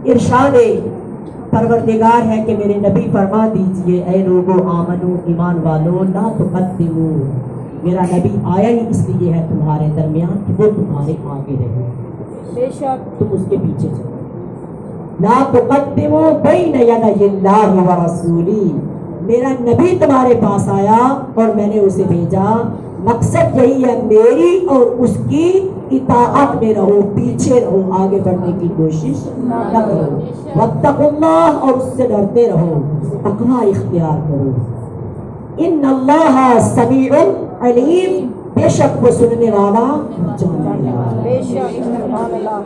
ارشاد پروردگار ہے کہ میرے نبی فرما دیجئے اے لوگو آمنو ایمان والو لا تقدمو، میرا نبی آیا ہی اس لیے ہے تمہارے درمیان کہ وہ تمہارے آگے رہے، بے شک تم اس کے پیچھے چلو۔ لا تقدمو بین یدی اللہ ورسولی، میرا نبی تمہارے پاس آیا اور میں نے اسے بھیجا، مقصد یہی ہے میری اور اس کی اطاعت میں رہو، پیچھے رہو، آگے بڑھنے کی کوشش نہ کرو۔ واتقوا اللہ، اور اس سے ڈرتے رہو، تقویٰ اختیار کرو۔ ان اللہ سمیع علیم، بے شک وہ سننے والا جاننے والا۔ بے شک سبحان اللہ۔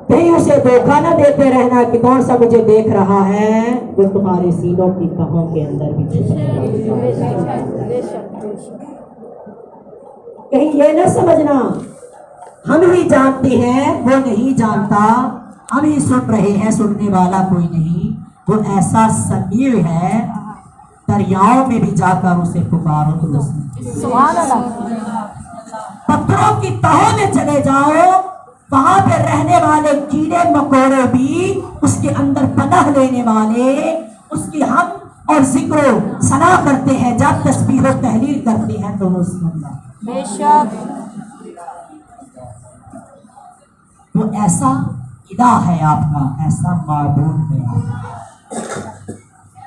کہیں اسے دھوکہ نہ دیتے رہنا کہ کون سا مجھے دیکھ رہا ہے، وہ تمہارے سینوں کی تہوں کے اندر بھی چھپا ہے۔ بے شک کہیں یہ نہ سمجھنا ہم ہی جانتے ہیں وہ نہیں جانتا، ہم ہی سن رہے ہیں سننے والا کوئی نہیں، وہ ایسا سمیع ہے دریاؤں میں بھی جا کر اسے پکارو تو سبحان اللہ۔ پتھروں کی تہوں میں چلے جاؤ، وہاں پہ رہنے والے کیڑے مکوڑے بھی اس کے اندر پناہ لینے والے اس کی حمد اور ذکر و ثنا کرتے ہیں، جب تسبیح و تحلیل کرتے ہیں تو وہ سننا۔ بے شک وہ ایسا الہ ہے آپ کا، ایسا معبود ہے آپ کا،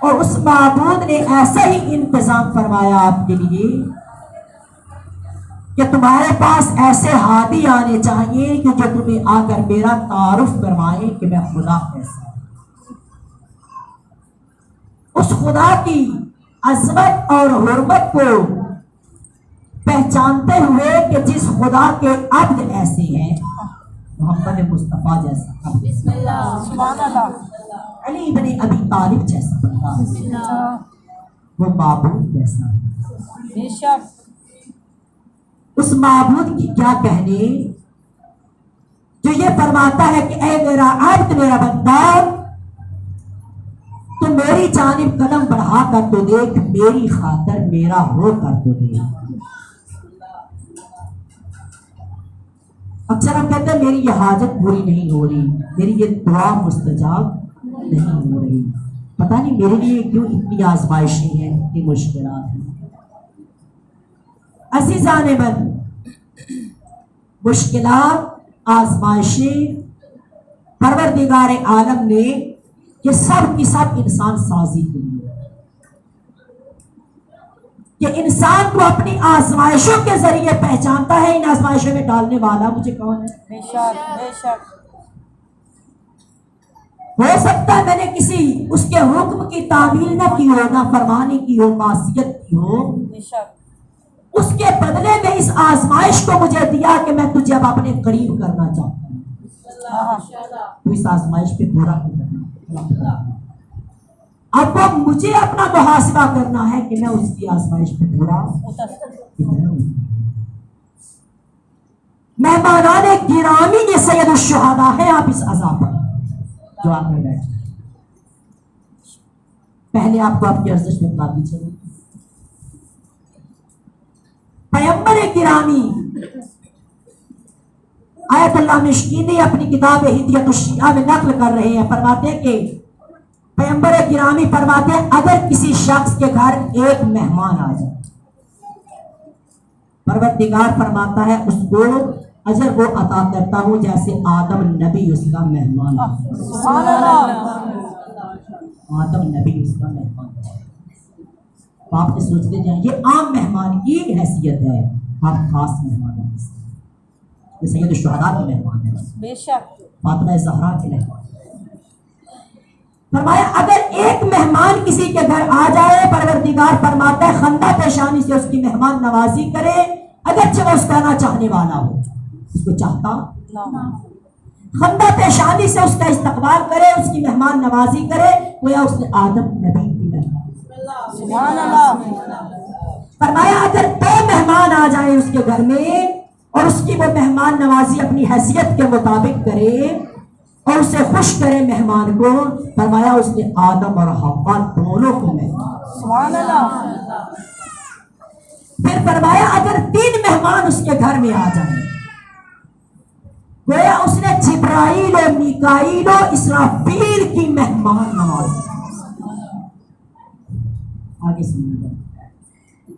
اور اس معبود نے ایسا ہی انتظام فرمایا آپ کے لیے کہ تمہارے پاس ایسے ہادی آنے چاہیے کہ جو تمہیں آ کر میرا تعارف کروائے کہ میں خدا کیسا ہوں۔ اس خدا کی عظمت اور حرمت کو پہچانتے ہوئے کہ جس خدا کے عبد ایسے ہیں، محمد مصطفیٰ جیسا عبد، بسم اللہ سبحان اللہ، علی بن ابی طالب جیسا بندہ، وہ معبود جیسا ہے۔ بے شک اس معبود کی کیا کہنے جو یہ فرماتا ہے کہ اے میرا عبد، میرا بندہ، تو میری جانب قدم بڑھا کر تو دیکھ، میری خاطر میرا ہو کر تو دیکھ۔ اکثر ہم کہتے ہیں میری یہ حاجت پوری نہیں ہو رہی، میری یہ دعا مستجاب نہیں ہو رہی، پتہ نہیں میرے لیے کیوں اتنی آزمائشیں ہیں، اتنی مشکلات ہیں۔ عزیزان من، مشکلات، آزمائشیں پروردگار عالم نے یہ سب کی سب انسان سازی کے لیے، کہ انسان کو اپنی آزمائشوں کے ذریعے پہچانتا ہے ان آزمائشوں میں ڈالنے والا مجھے کون ہے۔ بے شک بے شک ہو سکتا ہے میں نے کسی اس کے حکم کی تعمیل نہ کی ہو، نہ فرمانی کی ہو، معصیت کی ہو، بے شک اس کے بدلے میں اس آزمائش کو مجھے دیا کہ میں تجھے اب اپنے قریب کرنا چاہتا ہوں، تو اس آزمائش پہ پورا کرنا۔ اب وہ مجھے اپنا محاسبہ کرنا ہے کہ میں اس کی آزمائش پہ پورا کتنا ہوں۔ مہمانان گرامی یہ سید الشہداء ہیں، آپ اس عذاب پر جو آپ میں بیٹھے، پہلے آپ کو آپ کی ارزش بتلاتی چلو۔ پیغمبر گرامی آیت اللہ مشکینی اپنی کتاب ہدیت الشیعہ میں نقل کر رہے ہیں، فرماتے ہیں کہ پیغمبر گرامی فرماتے ہیں اگر کسی شخص کے گھر ایک مہمان آ جائے، پروردگار فرماتا ہے اس کو اجر وہ عطا کرتا ہوں جیسے آدم نبی اس کا مہمان ہے۔ سبحان اللہ۔ آدم نبی اس کا مہمان ہے۔ آپ نے سوچتے جائیں یہ عام مہمان کی حیثیت ہے، آپ خاص مہمان ہیں، یہ سید الشہداء کے مہمان ہیں، بے شک فاطمہ زہرا کے مہمان ہیں۔ فرمایا اگر ایک مہمان کسی کے گھر آ جائے، پروردگار فرماتا ہے خندہ پیشانی سے اس کی مہمان نوازی کرے، اگرچہ وہ اس کا نہ چاہنے والا ہو، اس کو چاہتا خندہ پیشانی سے اس کا استقبال کرے، اس کی مہمان نوازی کرے، گویا اس نے آدم نبی کی مہمان۔ سبحان اللہ۔ فرمایا اگر دو مہمان آ جائیں اس کے گھر میں اور اس کی وہ مہمان نوازی اپنی حیثیت کے مطابق کرے اور اسے خوش کرے مہمان کو، فرمایا اس نے آدم اور حوا دونوں کو مہمان۔ سبحان اللہ۔ پھر فرمایا اگر 3 مہمان اس کے گھر میں آ جائیں، گویا اس نے جبرائیل و میکائیل و اسرافیل کی مہمان نوازی. آگے سنیے گا.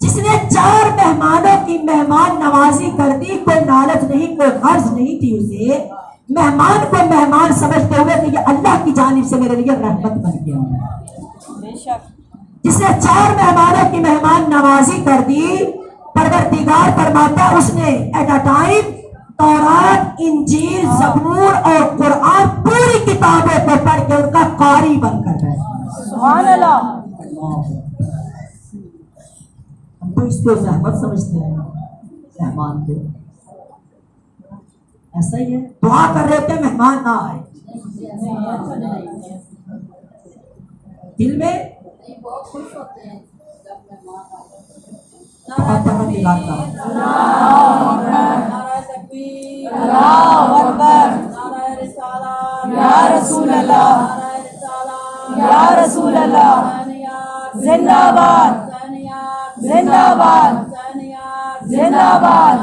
جس نے 4 مہمانوں کی مہمان نوازی کر دی، کوئی لالچ نہیں، کوئی غرض نہیں تھی اسے، مہمان کو مہمان سمجھتے ہوئے کہ یہ اللہ کی جانب سے میرے لیے رحمت بن گیا ہے. بے شک. جس نے 4 مہمانوں کی مہمان نوازی کر دی، پروردگار فرماتا اس نے ایٹ اے ٹائم تورات، انجیل، زبور اور قرآن پوری کتابوں کو پڑھ کے ان کا قاری بن کر بیٹھا. سبحان اللہ. ہم تو اس کو زحمت سمجھتے ہیں مہمان کو. ایسا ہی ہے، دعا کر رہے تھے مہمان نہ آئے، دل میں اللہ اکبر. یا رسول اللہ، یا رسول اللہ. زندہ باد، زندہ باد، زندہ باد.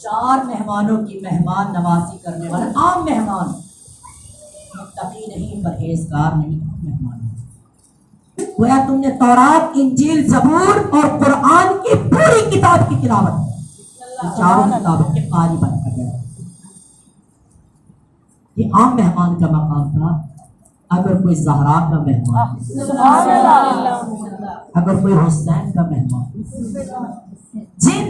چار مہمانوں کی مہمان نوازی کرنے والا عام مہمان، متقی نہیں، پرہیزگار نہیں، مہمان. گویا تم نے تورات، انجیل، زبور اور قرآن کی پوری کتاب کی تلاوت، چاروں کتابوں کے قاری بن کر گئے. یہ عام مہمان کا مقام تھا. اگر کوئی زہرا کا مہمان، سبحان اللہ. اگر کوئی حسین کا مہمان، جن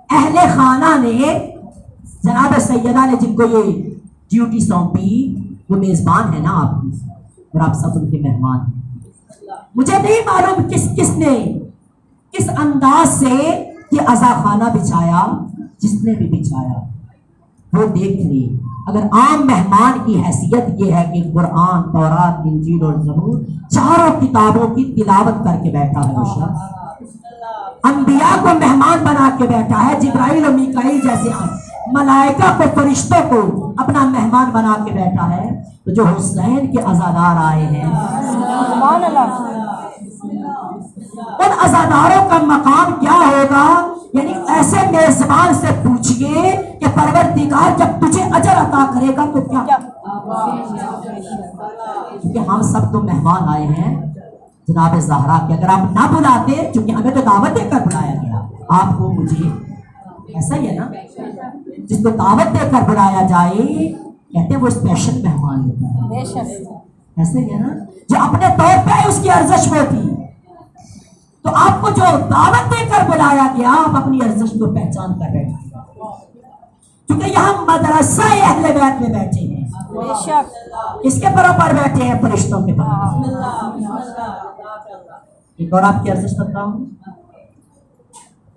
اہل خانہ نے جناب سیدہ نے جن کو یہ ڈیوٹی سونپی، وہ میزبان ہے نا آپ کی، اور آپ سب ان کے مہمان ہیں. مجھے نہیں معلوم کس نے کس انداز سے یہ عزا خانہ بچھایا، جس نے بھی بچھایا وہ دیکھ لی. اگر عام مہمان کی حیثیت یہ ہے کہ قرآن، تورات، انجیل اور زبور چاروں کتابوں کی تلاوت کر کے بیٹھا ہے، وہ شخص انبیاء کو مہمان بنا کے بیٹھا ہے، جبرائیل و میکائیل جیسے ملائکہ کو، فرشتوں کو اپنا مہمان بنا کے بیٹھا ہے، تو جو حسین کے عزادار آئے ہیں، سبحان اللہ. ان عزاداروں کا مقام کیا ہوگا؟ یعنی ایسے میزبان سے پوچھئے کہ پروردگار جب تجھے اجر عطا کرے گا تو کیا؟ کیونکہ ہم سب تو مہمان آئے ہیں جناب زہرا کے. اگر آپ نہ بلاتے، چونکہ ہمیں تو دعوت دے کر بلایا گیا، آپ کو مجھے، ایسا ہی ہے نا، جس کو دعوت دے کر بلایا جائے کہتے ہیں وہ اسپیشل مہمان ہوتا ہے. بے شک. ایسا ہی ہے نا، جو اپنے طور پہ اس کی ارزش ہوتی. تو آپ کو جو دعوت دے کر بلایا گیا، آپ اپنی ارزش کو پہچان کر بیٹھے، کیونکہ یہاں مدرسہ اہل بیت میں بیٹھے ہیں. بے شک. کس کے برابر بیٹھے ہیں؟ فرشتوں کے برابر. ایک اور آپ کی ارزش کرتا ہوں،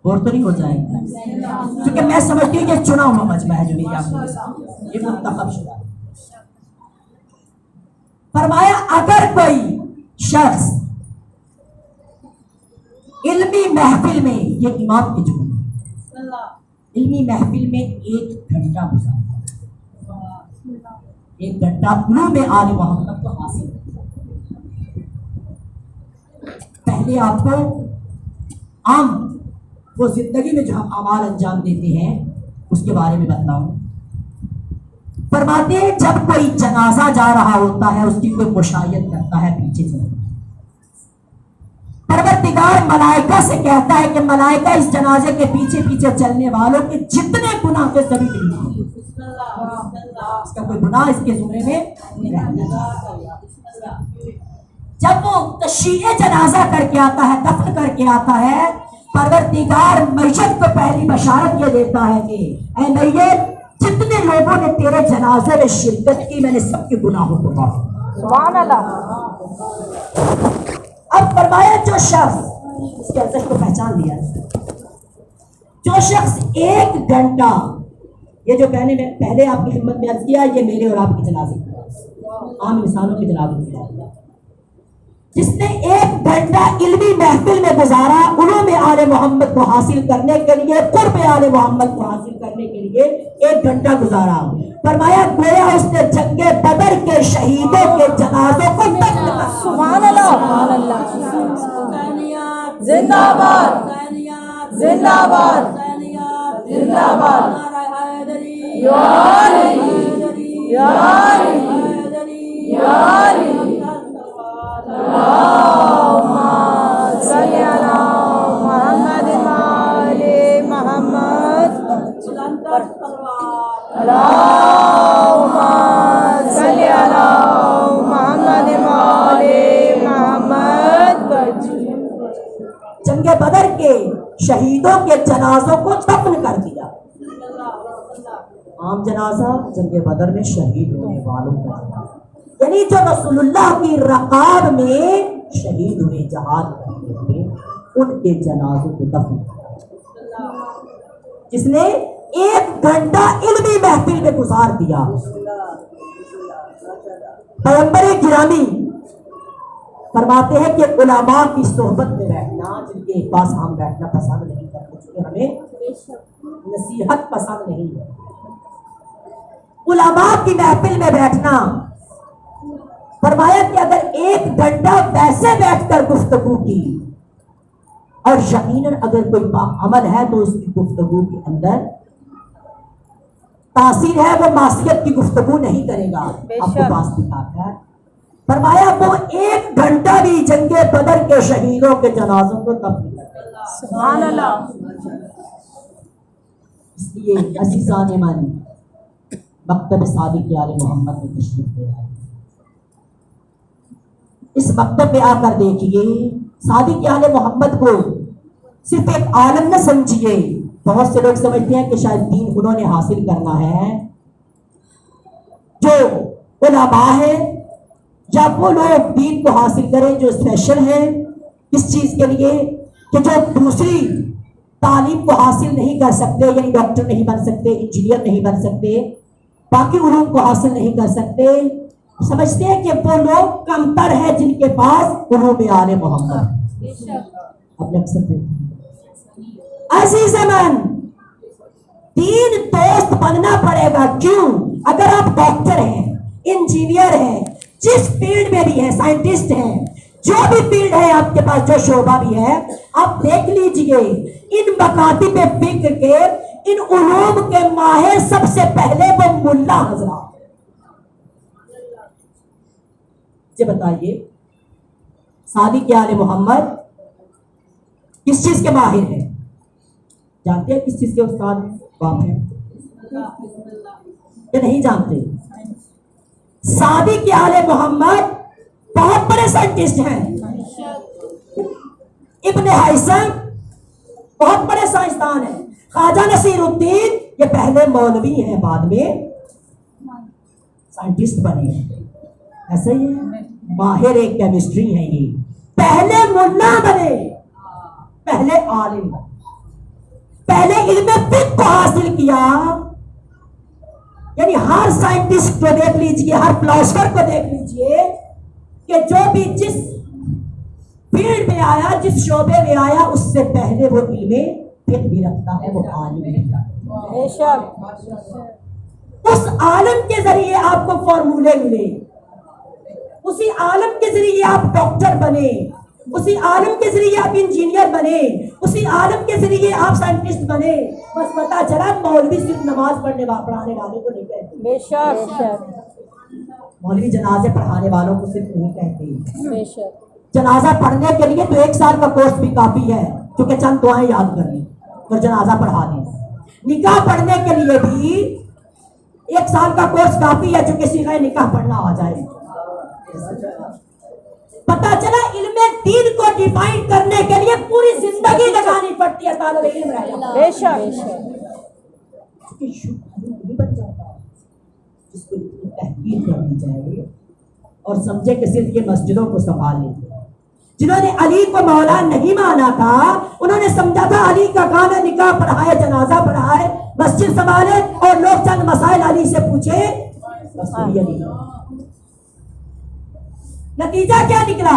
اور تو نہیں ہو جائے گا، کیونکہ میں سمجھتی ہوں کہ چنا ہوا مجمع ہے جو میری آپ کے سامنے، یہ منتخب شدہ. فرمایا اگر کوئی شخص علمی محفل میں، یہ امام کے جملے، علمی محفل میں 1 گھنٹہ گزارتا، 1 گھنٹہ علوم آل محمد کو حاصل کرتا. پہلے آپ کو عام وہ زندگی میں جو ہم اعمال انجام دیتے ہیں اس کے بارے میں بتاؤں. فرماتے ہیں جب کوئی جنازہ جا رہا ہوتا ہے، اس کی کوئی مشاہد کرتا ہے پیچھے سے، پروردگار ملائکہ سے کہتا ہے کہ ملائکہ اس جنازے کے پیچھے پیچھے چلنے والوں کے جتنے گناہ کے سبھی نہیں، اس کا کوئی گناہ اس کے زمرے میں نہیں رہتا. جب وہ تشییع جنازہ کر کے آتا ہے، دفن کر کے آتا ہے، پروردگار میت کو پہلی بشارت یہ دیتا ہے کہ اے میت، جتنے لوگوں نے تیرے جنازے میں شرکت کی، میں نے سب کے گناہوں کو معاف کیا. سبحان اللہ. اب فرمایا جو شخص، اس کے ارزش کو پہچان لیا، جو شخص 1 گھنٹہ، یہ جو پہلے آپ کی خدمت میں عرض کیا، یہ میرے اور آپ کی جنازے، عام انسانوں کی جنازے، جس نے 1 گھنٹہ علمی محفل میں گزارا علوم آل محمد کو حاصل کرنے کے لیے، قرب آل محمد کو حاصل کرنے کے لیے 1 گھنٹہ گزارا، فرمایا گویا اس نے جنگ بدر کے شہیدوں کے جنازوں کو دفن کر دیا۔ سبحان اللہ، سبحان اللہ، زندہ باد، زندہ باد، زندہ باد، یا علی، یا علی، یا علی، اللہم صلی علی محمد وآل محمد، اللہم صلی علی محمد وآل محمد۔ جنگ بدر کے شہیدوں کے جنازوں کو دفن کر دیا۔ عام جنازہ جنگ بدر میں شہید ہونے والوں کا جنازہ، یعنی جو رسول اللہ کی رقاب میں شہید ہوئے جہاد کرتے ہوئے، ان کے جنازوں کو دفن کیا، جس نے 1 گھنٹہ علمی محفل میں گزار دیا۔ پیغمبر گرامی فرماتے ہیں کہ علماء کی صحبت میں بیٹھنا، جن کے پاس ہم بیٹھنا پسند نہیں کرتے، چونکہ ہمیں نصیحت پسند نہیں ہے، علماء کی محفل میں بیٹھنا، فرمایا کہ اگر 1 گھنٹہ ویسے بیٹھ کر گفتگو کی، اور یقیناً اگر کوئی عمل ہے تو اس کی گفتگو کے اندر تاثیر ہے، وہ معصیت کی گفتگو نہیں کرے گا، آپ کو پاس دکھاتا ہے، فرمایا وہ 1 گھنٹہ بھی جنگ بدر کے شہیدوں کے جنازوں کو دفن کرے گا۔ سبحان اللہ۔ اس لیے عزیزان من، مکتب صادق آل محمد میں تشریف لے آئے، اس مکتب میں آ کر دیکھیے، صادق آل محمد کو صرف ایک عالم نہ سمجھیے۔ بہت سے لوگ سمجھتے ہیں کہ شاید دین انہوں نے حاصل کرنا ہے، جو علماء ہیں یا وہ لوگ دین کو حاصل کریں جو اسپیشل ہیں، اس چیز کے لیے کہ جو دوسری تعلیم کو حاصل نہیں کر سکتے، یعنی ڈاکٹر نہیں بن سکتے، انجینئر نہیں بن سکتے، باقی علوم کو حاصل نہیں کر سکتے، سمجھتے ہیں کہ وہ لوگ کمتر ہیں جن کے پاس علوم آل محمد۔ اپنے اکثر عزیز من، دین دوست بننا پڑے گا۔ کیوں؟ اگر آپ ڈاکٹر ہیں، انجینئر ہیں، جس فیلڈ میں بھی ہیں، سائنٹسٹ ہیں، جو بھی فیلڈ ہے آپ کے پاس، جو شعبہ بھی ہے، آپ دیکھ لیجئے ان مکاتب فکر کے، ان علوم کے ماہر سب سے پہلے وہ ملا حضرات۔ یہ بتائیے صادق آل محمد کس چیز کے ماہر ہیں؟ جانتے ہیں کس چیز کے استاد باپ ہیں یا نہیں جانتے؟ صادق آل محمد بہت بڑے سائنٹسٹ ہیں، ابن حیثم بہت بڑے سائنسدان ہیں، خواجہ نصیر الدین یہ پہلے مولوی ہیں، بعد میں سائنٹسٹ بنے ہیں، ایسے ہی ہے، ماہر ایک کیمسٹری ہے، یہ پہلے ملا بنے، پہلے عالم بنے، پہلے علم فقہ کو حاصل کیا۔ یعنی ہر سائنٹسٹ کو دیکھ لیجئے، ہر فلاسفر کو دیکھ لیجئے کہ جو بھی جس فیلڈ میں آیا، جس شعبے میں آیا، اس سے پہلے وہ علم فقہ بھی رکھتا ہے، وہ عالم بھی رکھتا ہے۔ اس عالم کے ذریعے آپ کو فارمولے ملے، اسی عالم کے ذریعے آپ ڈاکٹر بنے، اسی عالم کے ذریعے آپ انجینئر بنے، اسی عالم کے ذریعے آپ سائنٹسٹ بنے۔ بس پتا چلا مولوی صرف نماز پڑھنے پڑھانے والے کو نہیں کہتے، بے شک، مولوی جنازے پڑھانے والوں کو صرف نہیں کہتے۔ بے شک، جنازہ پڑھنے کے لیے تو 1 سال کا کورس بھی کافی ہے، کیونکہ چند دعائیں یاد کر لیں اور جنازہ پڑھا دیں۔ نکاح پڑھنے کے لیے بھی 1 سال کا کورس کافی ہے، چونکہ صیغہ نکاح پڑھنا آ جائے۔ پتا چلا علم دین کو ڈیفائن کرنے کے لیے پوری زندگی لگانی پڑتی ہے، طالب علم رہ جاتا ہے۔ بے شک، نہیں بن جاتا، جس کو تحقیق کرنی چاہیے اور سمجھے کہ صرف یہ مسجدوں کو سنبھال لیتے ہیں۔ جنہوں نے علی کو مولا نہیں مانا تھا، انہوں نے سمجھا تھا علی کا کام ہے نکاح پڑھائے، جنازہ پڑھائے، مسجد سنبھالے اور لوگ چند مسائل علی سے پوچھے، بس یہ نہیں۔ نتیجہ کیا نکلا؟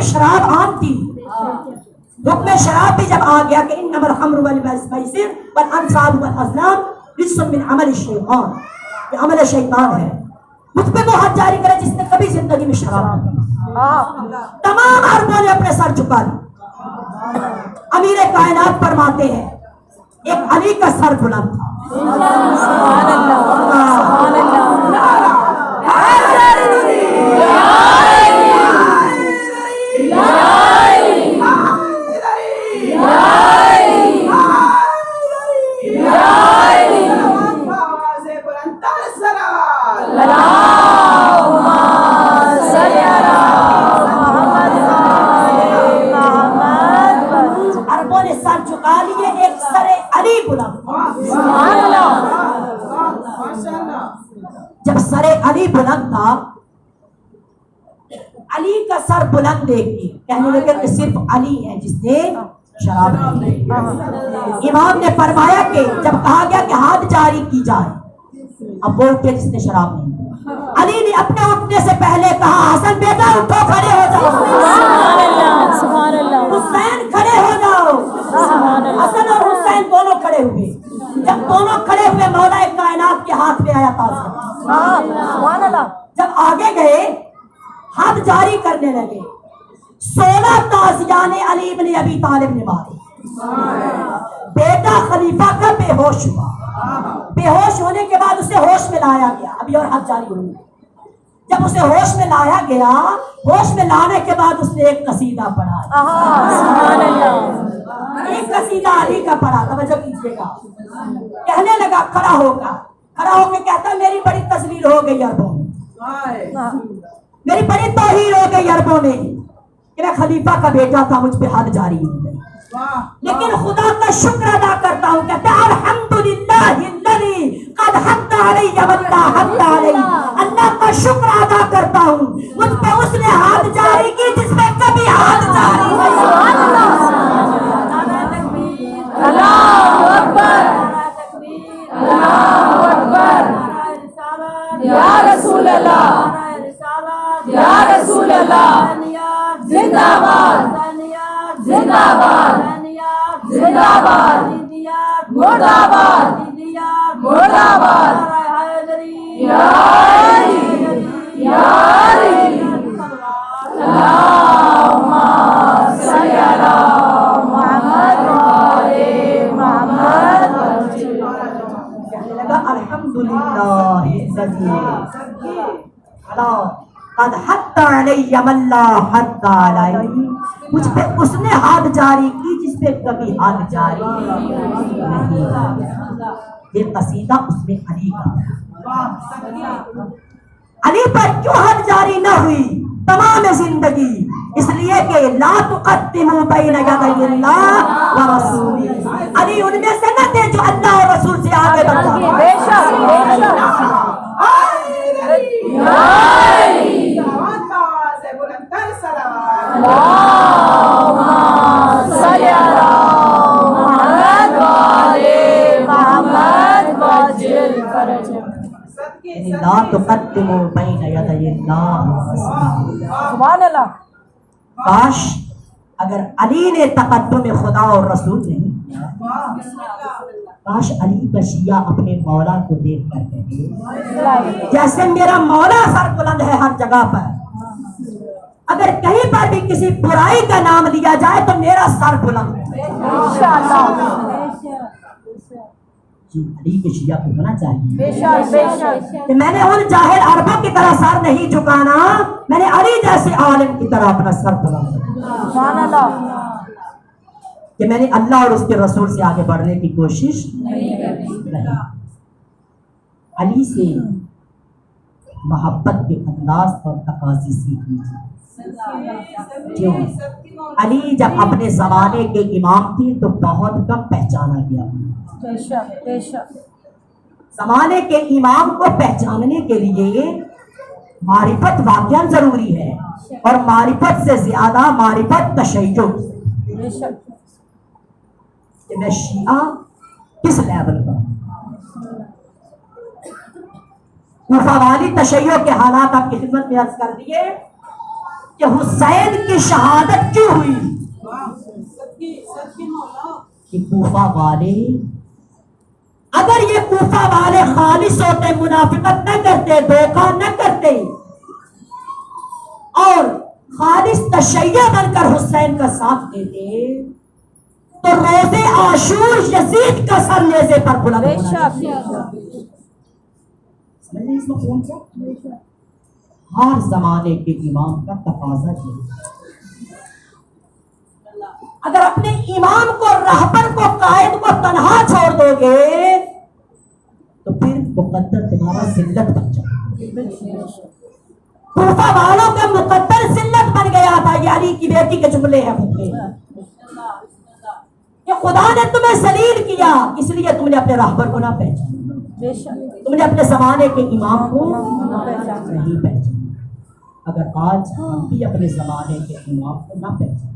حکم شراب عام تھی، حکم شراب بھی جب آ گیا کہ انما الخمر والمیسر والانصاب والازلام رجس من عمل الشیطان، یہ عمل شیطان ہے، مجھ پہ وہ حد جاری کرے جس نے کبھی زندگی میں شراب نہ پی۔ تمام عربوں نے اپنے سر جھکا لی۔ امیر کائنات فرماتے ہیں ایک علی کا سر بلند تھا، سبحان اللہ سبحان اللہ عربوں نے سر جھکا لیے، ایک سر علی بلند تھا۔ جب سر علی بلند تھا، علی کا سر بلند دیکھ کے کہنے لگے کہ صرف علی ہے جس نے شراب نہیں پی۔ امام نے فرمایا کہ جب کہا گیا کہ ہاتھ جاری کی جائے، اب وہ اٹھے جس نے شراب نہیں پی۔ علی نے اپنے اٹھنے سے پہلے کہا حسن بیٹا اٹھو، کھڑے ہو جاؤ، سبحان اللہ حسین کھڑے ہو جاؤ۔ حسن اور حسین دونوں کھڑے ہوئے، جب دونوں کھڑے ہوئے مولا کائنات کے ہاتھ میں آیا تاز، سبحان اللہ جب آگے گئے ہاتھ جاری کرنے لگے، 16 تازیان علی بن ابی طالب نے مارے۔ بیٹا خلیفہ کا بے ہوش ہوا، بے ہوش ہونے کے بعد اسے ہوش میں لایا گیا، ابھی اور ہاتھ جاری ہوئی۔ جب اسے ہوش میں لایا گیا، ہوش میں لانے کے بعد اس نے ایک قصیدہ پڑھا، سبحان اللہ ایک قصیدہ علی کا پڑھا، توجہ کیجیے گا۔ کہنے لگا کھڑا ہوگا، کھڑا ہو کے کہتا میری بڑی تذلیل ہو گئی عربوں میں، میری بڑی توہین ہو گئی عربوں میں کہ میں خلیفہ کا بیٹا تھا، مجھ پہ حد جاری ہو گئی، لیکن خدا کا شکر ادا کرتا ہوں، کہتا ہے الحمدللہ الذی قد حد علی من لا حد علی، اللہ کا شکر ادا کرتا ہوں مجھ پہ اس نے حد جاری کی جس پہ کبھی حد جاری نہیں۔ سبحان اللہ، اللہ اکبر اللہ اکبر، یا رسول اللہ یا رسول اللہ، زندہ باد زندہ باد زندہ باد مرد آباد مرد آباد، یا علی یا علی، اللہم صلی علی محمد وآل محمد۔ کہنے لگا الحمدللہ الذی قد حد علی من لا حد علی، مجھ پہ اس نے حد جاری کی جس پہ کبھی حد جاری نہیں۔ یہ قصیدہ اس نے علی کا، علی پر کیوں حد جاری نہ ہوئی تمام زندگی؟ اس لیے کہ لا تقدموا بین یدی اللہ ورسولہ، علی ان میں سے نہ تھے جو اللہ اور رسول سے آگے بڑھ جاتے۔ بے شک بے شک، یا علی اللہم صلی علی محمد وآل محمد وعجل فرجهم۔ یعنی لا تقدموا بین یدی اللہ ورسولہ۔ سبحان اللہ، کاش اگر علی نے تقدم خدا اور رسول نہیں کیا، کاش علی کا شیعہ اپنے مولا کو دیکھ کر کہے جیسے میرا مولا سر بلند ہے ہر جگہ پر، اگر کہیں پر بھی کسی برائی کا نام لیا جائے تو میرا سر بلند ہے۔ انشاءاللہ جی علی کے شیعہ کو ہونا چاہیے بے شک بے شک، کہ میں نے ان جاہل عربوں کی طرح سر نہیں جھکانا، میں نے علی جیسے عالم کی طرح اپنا سر بلند کرنا، سبحان اللہ، کہ میں نے اللہ اور اس کے رسول سے آگے بڑھنے کی کوشش نہیں۔ علی سے محبت کے انداز اور تقاضی سیکھ لیجیے۔ کیوں؟ علی جب اپنے زمانے کے امام تھے تو بہت کم پہچانا گیا۔ بے شک بے شک، زمانے کے امام کو پہچاننے کے لیے معرفت واقعا ضروری ہے، اور معرفت سے زیادہ معرفت تشیع، بے شک کہ میں شیعہ کس لیول کا ہوں۔ کوفہ والی تشیع کے حالات آپ کی خدمت میں عرض کر دیے کہ حسین کی شہادت کیوں ہوئی؟ کہ کوفہ والے، اگر یہ کوفہ والے خالص ہوتے، منافقت نہ کرتے، دھوکہ نہ کرتے اور خالص تشیع بن کر حسین کا ساتھ دیتے تو روز عاشور یزید کا سر نیزے پر بلند بے ہونا شک چاہیے۔ سمجھ رہے ہیں اس مفہوم کو؟ ہر زمانے کے امام کا تقاضا یہ ہے۔ اگر اپنے امام کو، رہبر کو، قائد کو تنہا چھوڑ دو گے تو پھر مقدر تمہارا ذلت بن جائے۔ کوفہ والوں کا مقدر ذلت بن گیا تھا، یہ علی کی بیٹی کے جملے ہیں خود کے، کہ خدا نے تمہیں ذلیل کیا اس لیے تم نے اپنے رہبر کو نہ پہچانا، بے شک تم نے اپنے زمانے کے امام کو پہچانا۔ نہیں پہچانا۔ اگر آج ہم بھی اپنے زمانے کے امام کو نہ پہچانے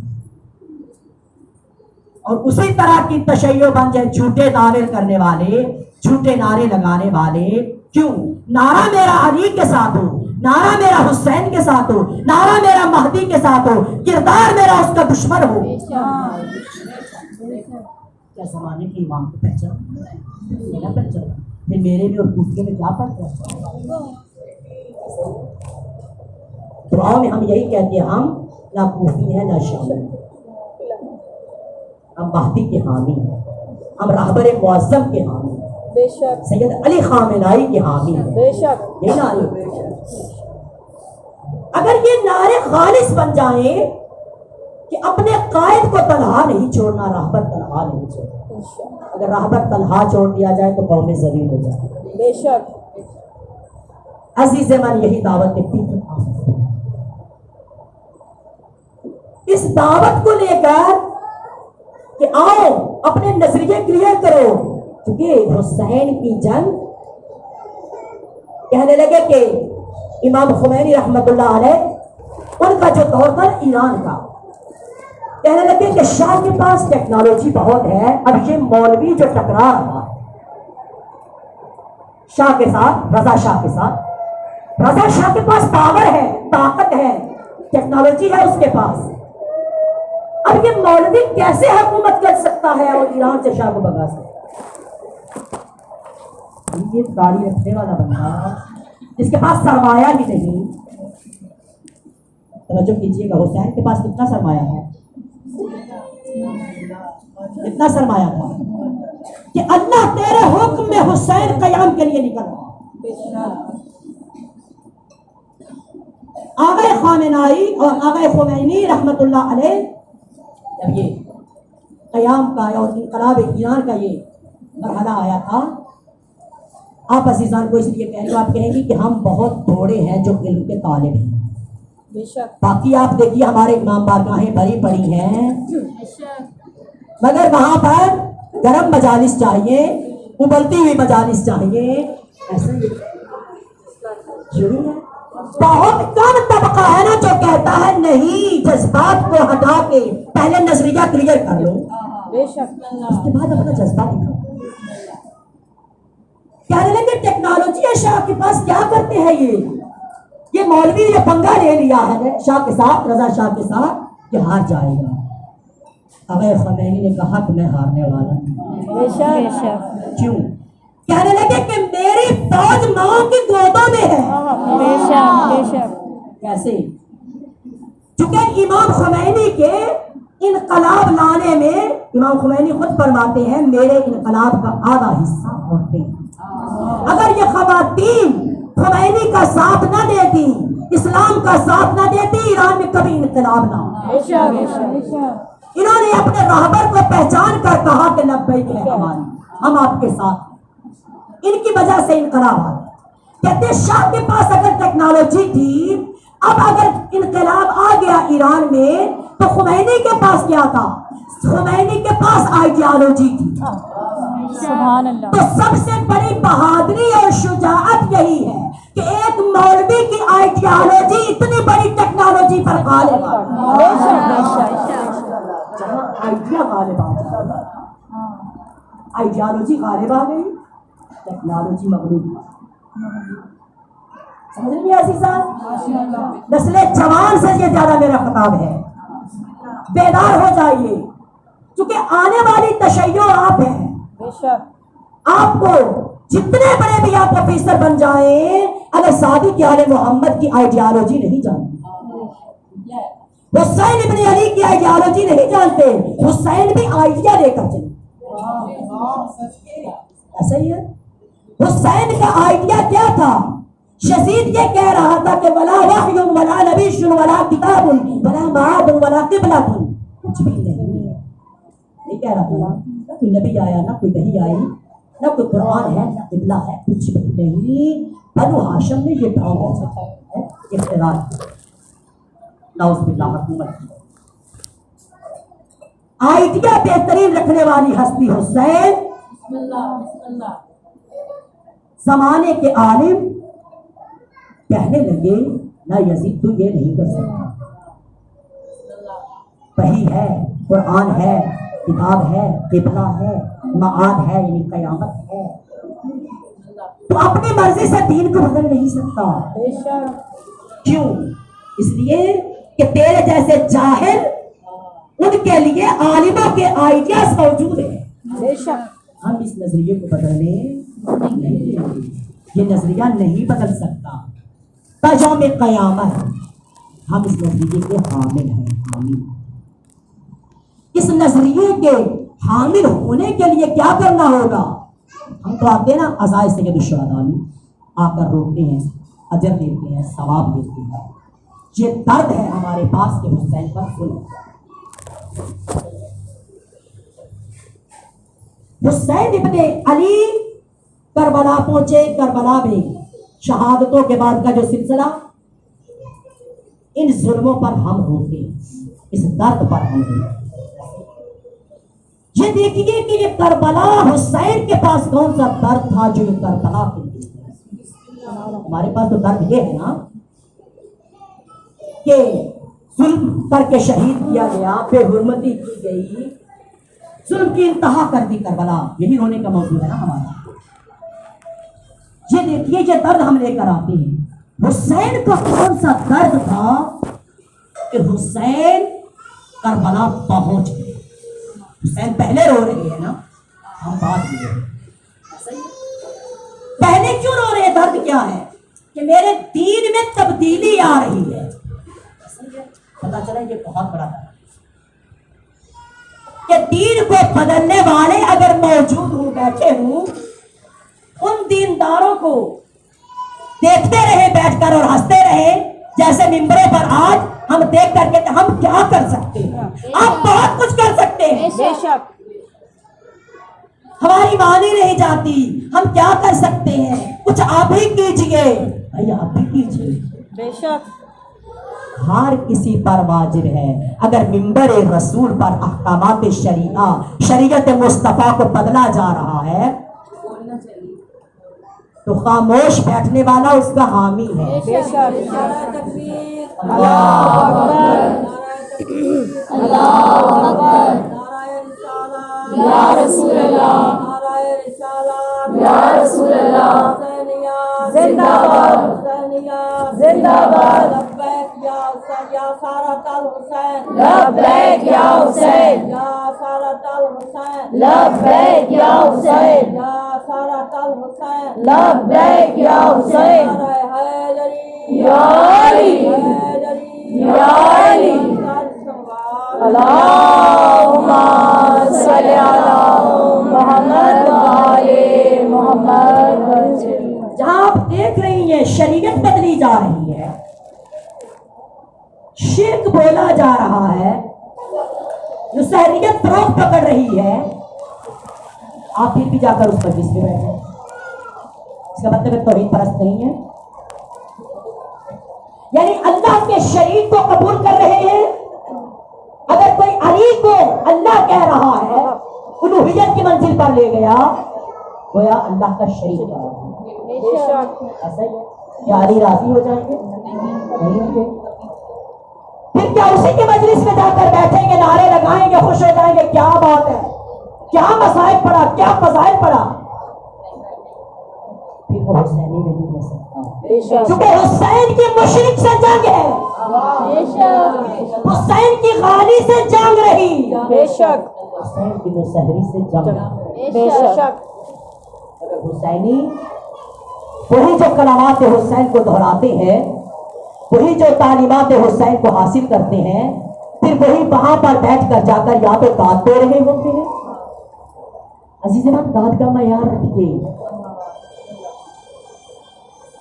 اور اسی طرح کی تشیع بن جائے، جھوٹے دعوے کرنے والے، جھوٹے نعرے لگانے والے، کیوں نعرہ میرا علی کے ساتھ ہو، نعرہ میرا حسین کے ساتھ ہو، نعرہ میرا مہدی کے ساتھ ہو، کردار میرا اس کا دشمن ہو، کیا زمانے کے امام کو پہچان نہ پہچان؟ پھر میرے میں اور دوسرے میں کیا فرق ہے؟ دعاؤں میں ہم یہی کہتے ہیں، ہم نہ کوفی ہیں نہ شامی، ہم مہدی کے حامی ہیں، ہم رہبر معظم کے حامی ہیں، بے شک سید علی خامنائی کے حامی ہیں۔ بے شک یہ نعرے اگر یہ نعرے خالص بن جائیں کہ اپنے قائد کو تنہا نہیں چھوڑنا، رہبر تنہا نہیں چھوڑنا، اگر رہبر تنہا چھوڑ دیا جائے تو قوم ذلیل ہو جائے۔ بے شک عزیز من، یہی دعوت ہے، اس دعوت کو لے کر کہ آؤ اپنے نظریے کلیئر کرو، کیونکہ حسین کی جنگ کہنے لگے کہ امام خمینی رحمت اللہ علیہ، ان کا جو دور تھا ایران کا، کہنے لگے کہ شاہ کے پاس ٹیکنالوجی بہت ہے، اب یہ مولوی جو ٹکرا رہا شاہ کے ساتھ، رضا شاہ کے ساتھ، رضا شاہ کے پاس پاور ہے، طاقت ہے، ٹیکنالوجی ہے اس کے پاس، اب یہ مولوی کیسے حکومت کر سکتا ہے اور ایران سے شاہ کو بھگا سکتا ہے؟ یہ داڑھی رکھنے والا بندہ جس کے پاس سرمایہ بھی نہیں، توجہ کیجیے گا، حسین کے پاس کتنا سرمایہ ہے، کتنا سرمایہ تھا کہ اللہ تیرے حکم میں حسین قیام کے لیے نکل رہا۔ آغا خامنائی اور آغا خمینی رحمت اللہ علیہ جب یہ قیام کا اور انقلاب ایران کا یہ مرحلہ آیا تھا، آپ عزیزان کو اس لیے کہہ رہے ہو، آپ کہیں گے کہ ہم بہت تھوڑے ہیں جو علم کے طالب ہیں، بے شک باقی آپ دیکھیے ہمارے امام بارگاہیں بھری پڑی ہیں، مگر وہاں پر گرم مجالس چاہیے، ابلتی ہوئی مجالس چاہیے، ایسا نہیں ہے۔ بہت کم طبقہ ہے نا جو کہتا ہے نہیں، جذبات کو ہٹا کے پہلے نظریہ کلیئر کر لو، بے شک اس کے بعد اپنا جذبہ دکھاؤ۔ کہنے لگے ٹیکنالوجی ہے شاہ کے پاس، کیا کرتے ہیں یہ مولوی نے پنگا لے لیا ہے شاہ کے ساتھ، رضا شاہ کے ساتھ، کہ ہار جائے گا۔ آغا خمینی نے کہا کہ میں ہارنے والا ہوں۔ بے شک کیوں؟ کہنے لگے کہ میری فوج ماں کی گودوں میں ہے۔ بے شک بے شک کیسے؟ چونکہ امام خمینی کے انقلاب لانے میں، امام خمینی خود فرماتے ہیں میرے انقلاب کا آدھا حصہ عورتیں ہیں۔ اگر یہ خواتین خمینی کا ساتھ نہ دیتی، اسلام کا ساتھ نہ دیتی، ایران میں کبھی انقلاب نہ ہوتا۔ بے شک بے شک انہوں نے اپنے راہبر کو پہچان کر کہا کہ لبیک ہے ہماری، ہم آپ کے ساتھ، ان کی وجہ سے انقلاب آیا۔ کہتے شاہ کے پاس اگر ٹیکنالوجی تھی، اب اگر انقلاب آ گیا ایران میں تو خمینی کے پاس کیا تھا؟ خمینی کے پاس آئیڈیالوجی تھی۔ سبحان اللہ۔ تو سب سے بڑی بہادری اور شجاعت یہی ہے کہ ایک مولوی کی آئیڈیالوجی اتنی بڑی ٹیکنالوجی پر غالب آ گئی۔ بے شک بے شک جہاں آئیڈیا غالب آ جائے، آئیڈیالوجی غالب آ گئی، ٹیکنالوجی مغلوب آ گئی۔ سمجھ نہیں ایسی ساتھ نسل جوان سے یہ زیادہ میرا خطاب ہے، بیدار ہو جائیے، کیونکہ آنے والی تشیع آپ ہیں۔ بے شک آپ کو جتنے بڑے بھی آپ آفیسر بن جائیں، اگر سعدی کی آل محمد کی آئیڈیالوجی نہیں جانتے، حسین ابن علی کی آئیڈیالوجی نہیں جانتے، حسین بھی آئیڈیا لے کر چلے، ایسا ہی ہے۔ حسین کا آئیڈیا کیا تھا؟ یزید یہ کہہ رہا تھا کہ ولا وحی ولا نبی ولا کتاب ولا معاد ولا قبلہ، کچھ بھی نہیں ہے، نہیں کہہ رہا تھا، نہ کوئی نبی آیا، نہ کوئی وحی آئی، نہ کوئی قرآن ہے، نہ قبلہ ہے، کچھ بھی نہیں۔ بنو ہاشم نے یہ ڈھاؤ ہے، اختراع نعوذ باللہ حکومت کی آئیڈیا بہترین رکھنے والی ہستی حسین، زمانے کے عالم کہنے لگے نہ یزید تو یہ نہیں کر سکتا، وحی ہے، قرآن ہے، کتاب ہے، قبلہ ہے، معاد ہے یعنی قیامت ہے، تو اپنی مرضی سے دین کو بدل نہیں سکتا۔ کیوں؟ اس لیے کہ تیرے جیسے جاہل ان کے لیے عالموں کے آئیڈیاز موجود ہیں، بے شک ہم اس نظریے کو بدلنے نہیں دیں گے، یہ نظریہ نہیں بدل سکتا، تا یوم قیامت ہم اس نظریے کے حامل ہیں، حامل۔ اس نظریے کے حامل ہونے کے لیے کیا کرنا ہوگا؟ ہم تو آتے ہیں نا عزائے سید الشہداء میں آ کر روکتے ہیں، اجر دیتے ہیں، ثواب دیتے ہیں، یہ درد ہے ہمارے پاس کہ حسین پر ظلم۔ حسین ابن علی کربلا پہنچے، کربلا میں شہادتوں کے بعد کا جو سلسلہ، ان ظلموں پر ہم ہوتے ہیں، اس درد پر ہم ہوتے ہیں۔ یہ دیکھیے کہ یہ کربلا حسین کے پاس کون سا درد تھا جو یہ کربلا کے لیے، ہمارے پاس تو درد یہ ہے نا کہ ظلم کر کے شہید کیا گیا، بے حرمتی کی گئی، ظلم کی انتہا کر دی کربلا، یہی رونے کا موضوع ہے نا ہمارا۔ یہ دیکھیے یہ درد ہم لے کر آتے ہیں۔ حسین کا کون سا درد تھا کہ حسین کربلا پہنچ گئے؟ حسین پہلے رو رہے ہیں نا، ہم بعد میں رو رہے ہیں۔ پہلے کیوں رو رہے ہیں؟ درد کیا ہے کہ میرے دین میں تبدیلی آ رہی ہے، پتا چلا یہ بہت بڑا درد کہ دین کو بدلنے والے اگر موجود ہوں، بیٹھے ہوں، ان دینداروں کو دیکھتے رہے بیٹھ کر اور ہنستے رہے، جیسے ممبروں پر آج ہم دیکھ کر کے ہم کیا کر سکتے ہیں؟ آپ بہت کچھ کر سکتے ہیں، بے شک ہماری مانی نہیں جاتی، ہم کیا کر سکتے ہیں؟ کچھ آپ ہی کیجئے بھائی، آپ ہی کیجئے۔ بے شک ہر کسی پر واجب ہے، اگر ممبر رسول پر احکامات شریعت مصطفیٰ کو بدلا جا رہا ہے تو خاموش بیٹھنے والا اس کا حامی ہے۔ بے شک اللہ اکبر، اللہ اکبر، یا رسول اللہ، یا رسول اللہ، زندہ باد، زندہ باد، لبیک یا حسین، لبیک یا حسین، لبیک یا حسین، لبیک یا حسین، یا علی، یا علی، اللہم صلی علی محمد وآل محمد۔ جہاں آپ دیکھ رہی ہیں شریعت بدلی جا رہی ہے، شرک بولا جا رہا ہے، جو سہریت فروغ پکڑ رہی ہے، آپ پھر بھی جا کر اس مجلس میں بیٹھے، اس کا مطلب توحید پرست نہیں ہے، یعنی اللہ کے شریک کو قبول کر رہے ہیں۔ اگر کوئی علی کو اللہ کہہ رہا ہے، الوہیت کی منزل پر لے گیا، گویا اللہ کا شریک کر رہا ہے، ایسا ہی ہے۔ کیا علی راضی ہو جائیں گے؟ نہیں ہوں گے۔ پھر کیا اسی کے مجلس میں جا کر بیٹھیں گے، نعرے لگائیں گے، خوش ہو جائیں گے؟ کیا بات ہے، کیا مسائل پڑا، کیا فضائل پڑا؟ پھر وہ حسینی نہیں ہو سکتا، بے شک کیونکہ حسین کی مشرک سے جنگ ہے، بے شک حسین کی غالی سے جنگ رہی، بے شک حسین کی مسحری سے جنگ۔ بے شک اگر حسینی وہی جو کلمات حسین کو دہراتے ہیں، وہی جو تعلیمات حسین کو حاصل کرتے ہیں، پھر وہی وہاں پر بیٹھ کر جا کر یا تو داد دے رہے ہوتے ہیں۔ عزیز من، داد کا معیار رکھیے۔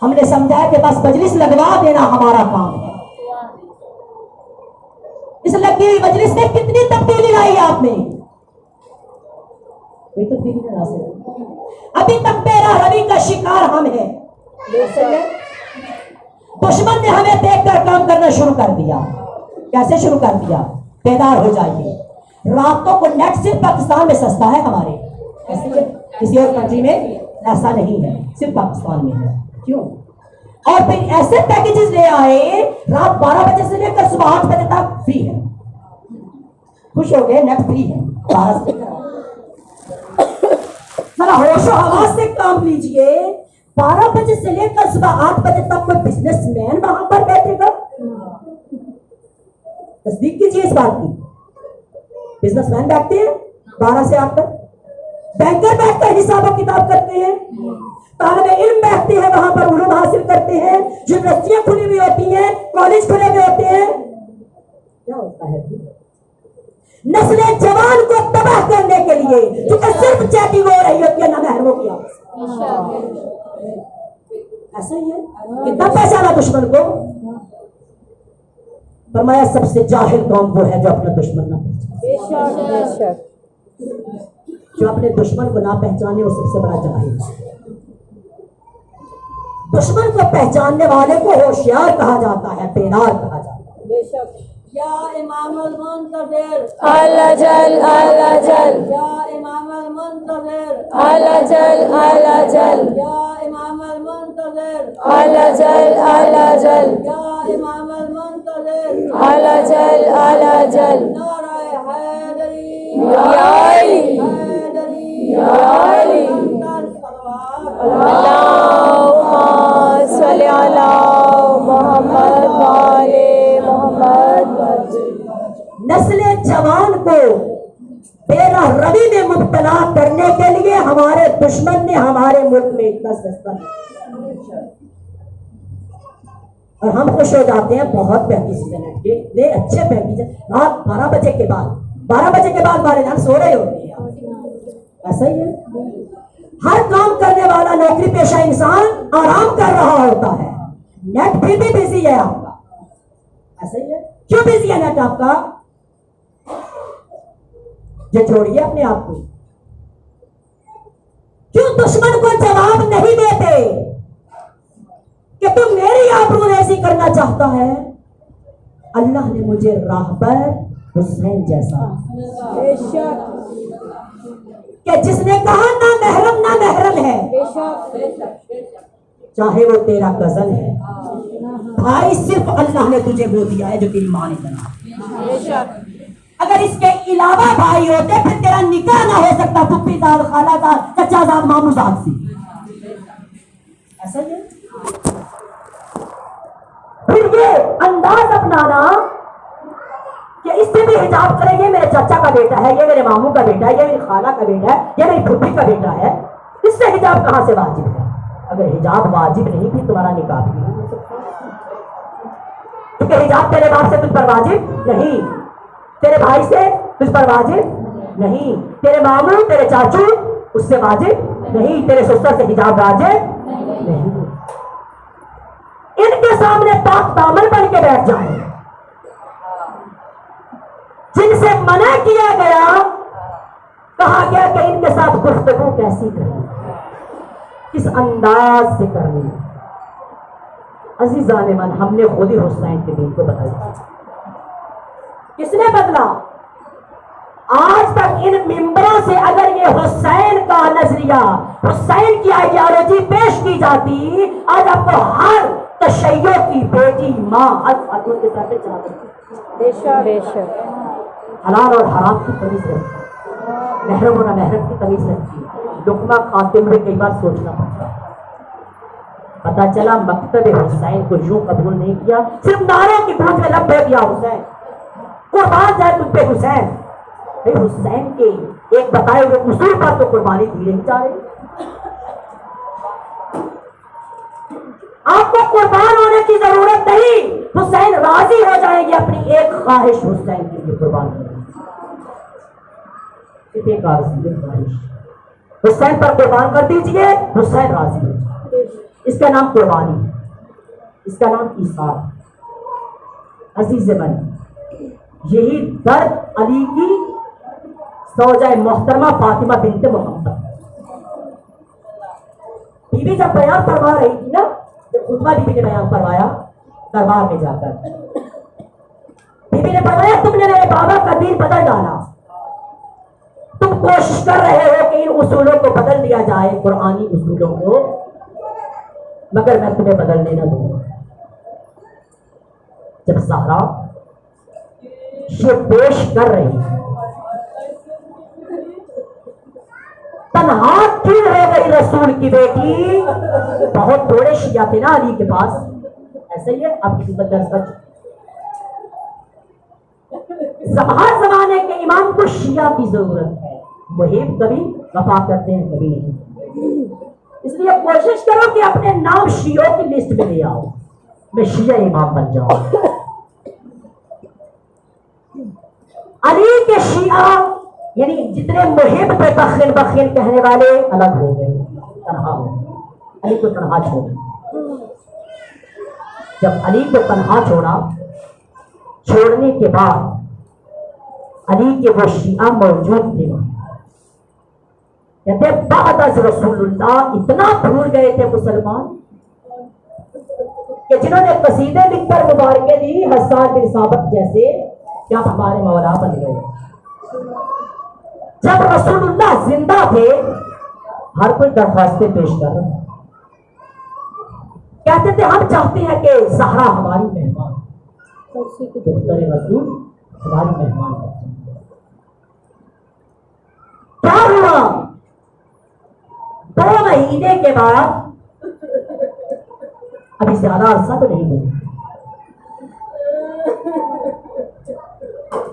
ہم نے سمجھا کہ بس مجلس لگوا دینا ہمارا کام ہے۔ اس لگی ہوئی مجلس میں کتنی تبدیلی لائی آپ نے؟ کوئی تبدیلی نہ لا سکے۔ ابھی تک میرا روی کا شکار ہم ہیں۔ دشمن نے ہمیں دیکھ کر کام کرنا شروع کر دیا۔ کیسے شروع کر دیا؟ بیدار ہو جائیے، راتوں کو نیٹ صرف پاکستان میں سستا ہے ہمارے، کسی اور کنٹری میں ایسا نہیں ہے، صرف پاکستان میں ہے۔ کیوں؟ اور پھر ایسے پیکیجز لے آئے، رات 12 بجے سے لے کر صبح 8 بجے تک فری ہے۔ خوش ہو گئے، نیٹ فری ہے 12 سے۔ ذرا ہوش و حواس سے کام لیجئے، 12 بجے سے لے کر صبح 8 بجے تک کوئی بزنس مین وہاں پر بیٹھے گا؟ تصدیق کیجئے اس بات کی۔ بزنس مین بیٹھتے ہیں 12 سے 8 تک، بینکر بیٹھ کر حساب و کتاب کرتے ہیں، طالب علم بیٹھتے ہیں وہاں پر علوم حاصل کرتے ہیں، یونیورسٹیاں کھلی ہوئی ہوتی ہیں، کالج کھلے ہوئے ہوتے ہیں۔ کیا ہوتا ہے؟ نسل جوان کو تباہ کرنے کے لیے، کیونکہ صرف چیٹنگ ہو رہی ہوتی ہے نہ محرموں کی آپس۔ ایسا ہی ہے، کتنا پہچانا دشمن کو؟ فرمایا سب سے جاہل قوم وہ ہے جو اپنا دشمن نہ پہچانے۔ بے شک جو اپنے دشمن کو نہ پہچانے وہ سب سے بڑا جاہل ہے۔ دشمن کو پہچاننے والے کو ہوشیار کہا جاتا ہے، بیدار کہا جاتا ہے۔ بے شک یا امام المنتظر اللہ جل اللہ جل یا امام المنتظر اللہ جل اللہ جل یا امام المنتظر اللہ جل اللہ جل یا امام المنتظر اللہ جل اللہ جل نعرہ حیدری یا علی حیدری یا علی اللہم صلی علی محمد وآل محمد۔ نسل جوان کو بے راہ روی میں مبتلا کرنے کے لیے ہمارے دشمن نے ہمارے ملک میں اتنا سستا نہیں، اور ہم خوش ہو جاتے ہیں بہت پیکیج نیٹ کے اتنے اچھے پیکیج رات 12 بجے کے بعد ہمارے جان سو رہے ہوتے ہیں۔ ایسا ہی ہے، ہر کام کرنے والا نوکری پیشہ انسان آرام کر رہا ہوتا ہے، نیٹ پھر بھی بزی ہے آپ کا۔ ایسا ہی ہے، کیوں بزی ہے نیٹ آپ کا؟ یہ جوڑیے اپنے آپ کو، کیوں دشمن کو جواب نہیں دیتے کہ تم میری آبرو ریزی کرنا چاہتا ہے؟ اللہ نے مجھے راہبر حسین جیسا، بے شک کہ جس نے کہا نہ محرم ہے، بے شک چاہے وہ تیرا کزن ہے، بھائی صرف اللہ نے تجھے وہ دیا ہے جو تیری ماں نے بنا۔ بے شک اگر اس کے علاوہ بھائی ہوتے پھر تیرا نکاح نہ ہو سکتا پھپھی زاد، خالہ زاد، چچا زاد، مامو زاد سے۔ ایسا ہی ہے، پھر یہ انداز اپنانا کہ اس سے بھی حجاب کریں، یہ میرے چچا کا بیٹا ہے، یہ میرے ماموں کا بیٹا ہے، یہ میری خالہ کا بیٹا ہے، یہ میری پھپھی کا بیٹا ہے، اس سے حجاب کہاں سے واجب ہے؟ اگر حجاب واجب نہیں پھر تمہارا نکاح بھی نہیں ہو سکتا، کیونکہ حجاب تیرے باپ سے تجھ پر واجب نہیں، تیرے بھائی سے تجھ پر واجب نہیں، تیرے ماموں تیرے چاچو اس سے واجب نہیں، تیرے سسر سے حجاب واجب نہیں۔ ان کے سامنے پاک دامن بن کے بیٹھ جائیں، جن سے منع کیا گیا، کہا گیا کہ ان کے ساتھ گفتگو کیسی کرنی، کس انداز سے کرنی۔ عزیزان من، ہم نے خود ہی حسین کے دین کو بدلا۔ کس نے بدلا؟ آج تک ان ممبروں سے اگر یہ حسین کا نظریہ، حسین کی آئیڈیالوجی پیش کی جاتی، آج آپ کو ہر تشیع کی بیٹی ماں ہر خاتون کے ساتھ چلا دیتی۔ بے شک بے شک حلال اور حرام کی تمیز رہتی ہے، محرم اور نہ محرم کی تمیز رہتی ہے، لقمہ کھاتے ہوئے کئی بار سوچنا پڑتا ہے۔ پتا چلا مکتب حسین کو یوں قبول نہیں کیا، صرف نعروں کی گونج میں لبیک یا حسین، قربان جائے تم پہ حسین۔ بھائی حسین کے ایک بتائے ہوئے اصول پر تو قربانی دی نہیں جا رہی۔ آپ کو قربان ہونے کی ضرورت نہیں، حسین راضی ہو جائیں گے اپنی ایک خواہش حسین کے لیے قربان کریں۔ ایک عارضی ہے خواہش، حسین پر قربان کر دیجئے، حسین راضی ہو جائے۔ اس کا نام قربانی ہے، اس کا نام ایثار۔ عزیز من، یہی درد علی کی زوجہ محترمہ فاطمہ بنت محمد بی بی جب بیان فرما رہی تھی نا، جب خطبہ بی بی نے بیان فرمایا دربار میں جا کر، بی بی نے فرمایا تم نے میرے بابا کا دین بدل ڈالا، تم کوشش کر رہے ہو کہ ان اصولوں کو بدل دیا جائے، قرآنی اصولوں کو، مگر میں تمہیں بدلنے نہ دوں گا۔ جب زہرا یہ پیش کر رہی تنہا کیوں رہ گئی رسول کی بیٹی؟ بہت تھوڑے شیعہ تھے نا علی کے پاس، ایسا ہی ہے آپ کی خدمت درس کر ہر زمانے کے امام کو شیعہ کی ضرورت ہے، وہی کبھی وفا کرتے ہیں کبھی نہیں، اس لیے کوشش کرو کہ اپنے نام شیعوں کی لسٹ میں لے آؤ، میں شیعہ امام بن جاؤں۔ علی کے شیعہ یعنی جتنے محب پہ بخیل بخیل کہنے والے الگ ہو گئے، تنہا ہو گئے، علی کو تنہا چھوڑا۔ جب علی کو تنہا چھوڑا، چھوڑنے کے بعد علی کے وہ شیعہ موجود تھے وہاں، کہتے بعد از رسول اللہ اتنا بھول گئے تھے مسلمان کہ جنہوں نے قصیدے لکھ کر مبارکیں دی حسان بن ثابت جیسے، کیا ہمارے مولا بن گئے۔ جب رسول اللہ زندہ تھے ہر کوئی درخواستیں پیش کر رہا، کہتے تھے ہم چاہتے ہیں کہ زہرا ہماری مہمان، دختر رسول ہماری مہمان ہے۔ کیا ہوا؟ 2 مہینے کے بعد، ابھی زیادہ عرصہ تو نہیں ہوا،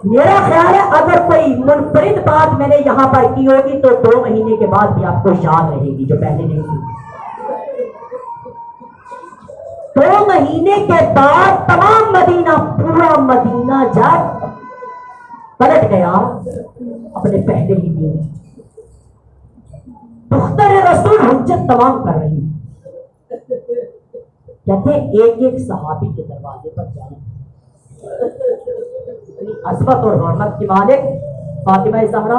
میرا خیال ہے اگر کوئی منفرد بات میں نے یہاں پر کی ہوگی تو 2 مہینے کے بعد بھی آپ کو یاد رہے گی، جو پہلے نہیں تھی۔ 2 مہینے کے بعد تمام مدینہ، پورا مدینہ جب پلٹ گیا اپنے پہلے ہی دن، دختر رسول حجت تمام کر رہی، کہتے ایک ایک صحابی کے دروازے پر جانا، عظمت اور حرمت کی مالک فاطمہ زہرا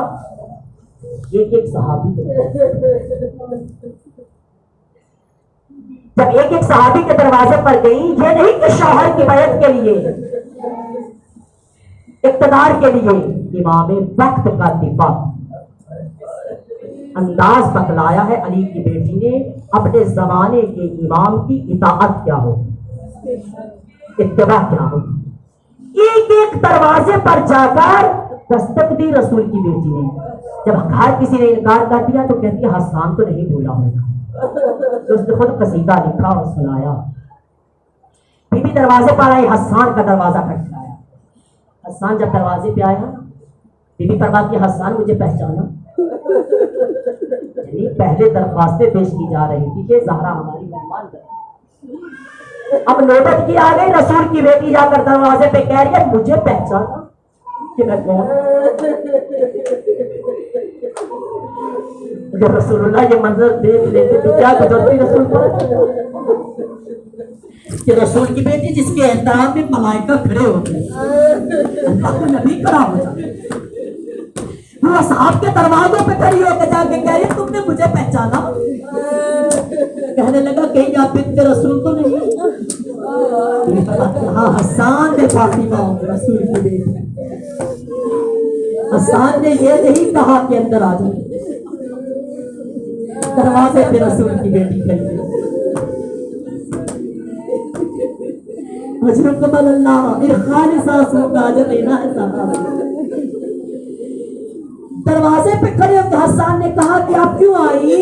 ایک ایک صحابی کے جب ایک ایک صحابی کے دروازے پر گئی، یہ نہیں کہ شوہر کی بیعت کے لیے، اقتدار کے لیے، امام وقت کا دفاع انداز بتلایا ہے علی کی بیٹی نے، اپنے زمانے کے امام کی اطاعت کیا ہو، اتباع کیا ہو۔ ایک ایک دروازے پر جا کر دستک دی رسول کی بیٹی نے، جب گھر کسی نے انکار کر دیا تو کہتی ہے حسان تو نہیں بھولا ہوگا، تو اس نے خود قصیدہ لکھا اور سنایا۔ بی بی دروازے پر آئی، حسان کا دروازہ کھٹکھٹایا، حسان جب دروازے پہ آیا بی بی فرماتی ہے حسان مجھے پہچانا، پہلے درخواستیں پیش کی جا رہی تھی کہ زہرا ہماری مہمان ہے، اب نوبت کی آ گئی، رسول کی بیٹی جا کر دروازے پہ کہہ رہی ہے مجھے پہچانا کہ میں کون؟ جب رسول اللہ یہ منظر دیکھ لیتے تو کیا گزرتی رسول پر کہ رسول کی بیٹی جس کے احترام میں ملائکہ کھڑے ہوتے ہیں، اللہ کو نبی کھڑا ہو جاتے، وہ اصحاب کے دروازوں پہ کھڑی ہو کے جا کے کہہ رہی تم نے مجھے پہچانا؟ کہنے لگا کہیں آپ بنت رسول تو نہیں؟ ہاں حسان نے فاطمہ رسول کی بیٹی، حسان نے یہ نہیں کہا کہ اندر آ جائے، دروازے پہ رسول کی بیٹی کھڑی ہے۔ حضرت اللہ ارخان ساسوں کا اجر لینا ہے صاحب، دروازے پہ کھڑے ہو کے حسان نے کہا کہ آپ کیوں آئی؟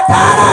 18